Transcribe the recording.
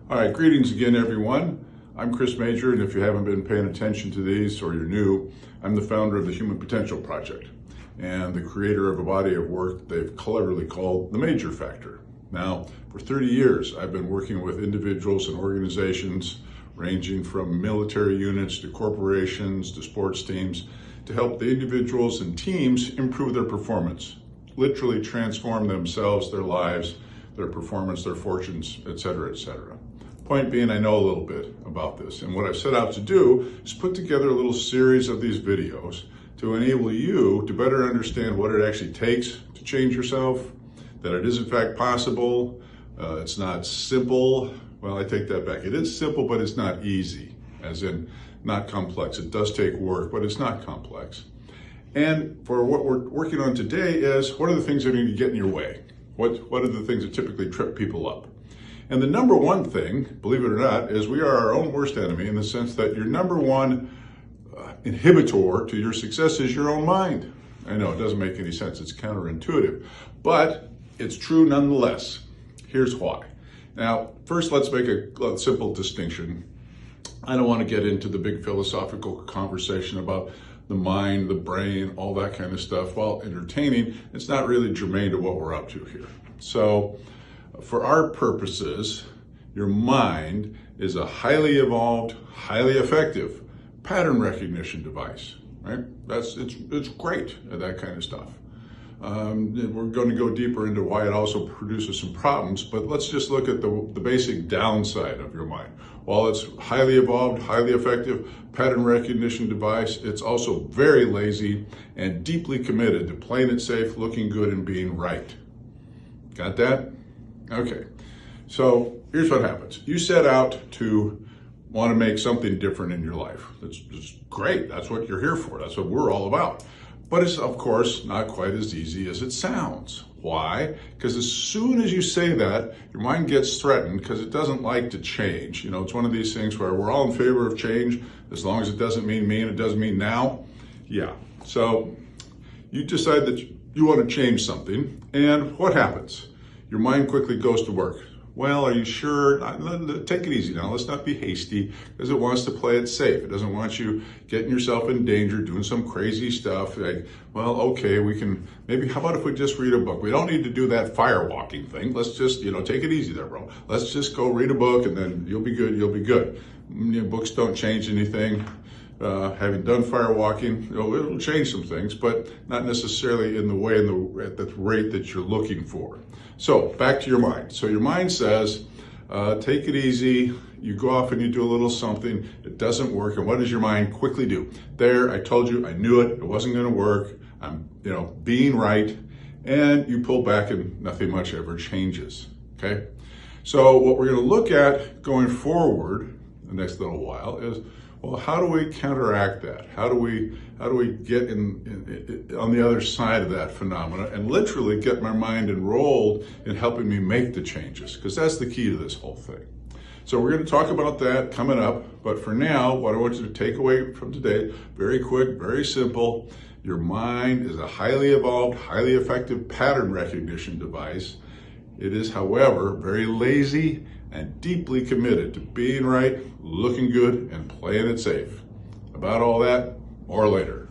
All right, greetings again, everyone. I'm Chris Major, and if you haven't been paying attention to these or you're new, I'm the founder of the Human Potential Project and the creator of a body of work they've cleverly called the Major Factor. Now, for 30 years, I've been working with individuals and organizations ranging from military units to corporations to sports teams to help the individuals and teams improve their performance, literally transform themselves, their lives, their performance, their fortunes, etc., etc. Point being, I know a little bit about this, and what I've set out to do is put together a little series of these videos to enable you to better understand what it actually takes to change yourself, that it is in fact possible. It's not simple. Well, I take that back. It is simple, but it's not easy, as in not complex. It does take work, but it's not complex. And for what we're working on today is, what are the things that need to get in your way? What are the things that typically trip people up? And the number one thing, believe it or not, is we are our own worst enemy, in the sense that your number one inhibitor to your success is your own mind. I know it doesn't make any sense. It's counterintuitive, but it's true nonetheless. Here's why. Now, first, let's make a simple distinction. I don't want to get into the big philosophical conversation about the mind, the brain, all that kind of stuff. While entertaining, it's not really germane to what we're up to here. So, for our purposes, your mind is a highly evolved, highly effective pattern recognition device, right? It's great at that kind of stuff. We're going to go deeper into why it also produces some problems, but let's just look at the basic downside of your mind. While it's highly evolved, highly effective pattern recognition device, it's also very lazy and deeply committed to playing it safe, looking good, and being right. Got that? Okay, so here's what happens. You set out to want to make something different in your life. That's just great. That's what you're here for. That's what we're all about. But it's, of course, not quite as easy as it sounds. Why? Because as soon as you say that, your mind gets threatened because it doesn't like to change. You know, it's one of these things where we're all in favor of change as long as it doesn't mean me and it doesn't mean now. Yeah. So you decide that you want to change something, and what happens? Your mind quickly goes to work. Well, are you sure? Take it easy now. Let's not be hasty, because it wants to play it safe. It doesn't want you getting yourself in danger, doing some crazy stuff. Like, well, okay, we can, maybe, how about if we just read a book? We don't need to do that fire walking thing. Let's just, take it easy there, bro. Let's just go read a book, and then you'll be good, you'll be good. Books don't change anything. Having done fire walking, it'll change some things, but not necessarily in the way, at the rate that you're looking for. So back to your mind. So your mind says, take it easy. You go off and you do a little something. It doesn't work. And what does your mind quickly do? There, I told you, I knew it. It wasn't going to work. I'm, being right. And you pull back and nothing much ever changes. Okay. So what we're going to look at going forward the next little while is, well, how do we counteract that? How do we get in on the other side of that phenomena and literally get my mind enrolled in helping me make the changes? Because that's the key to this whole thing. So we're going to talk about that coming up. But for now, what I want you to take away from today, very quick, very simple. Your mind is a highly evolved, highly effective pattern recognition device. It is, however, very lazy and deeply committed to being right, looking good, and playing it safe. About all that, more later.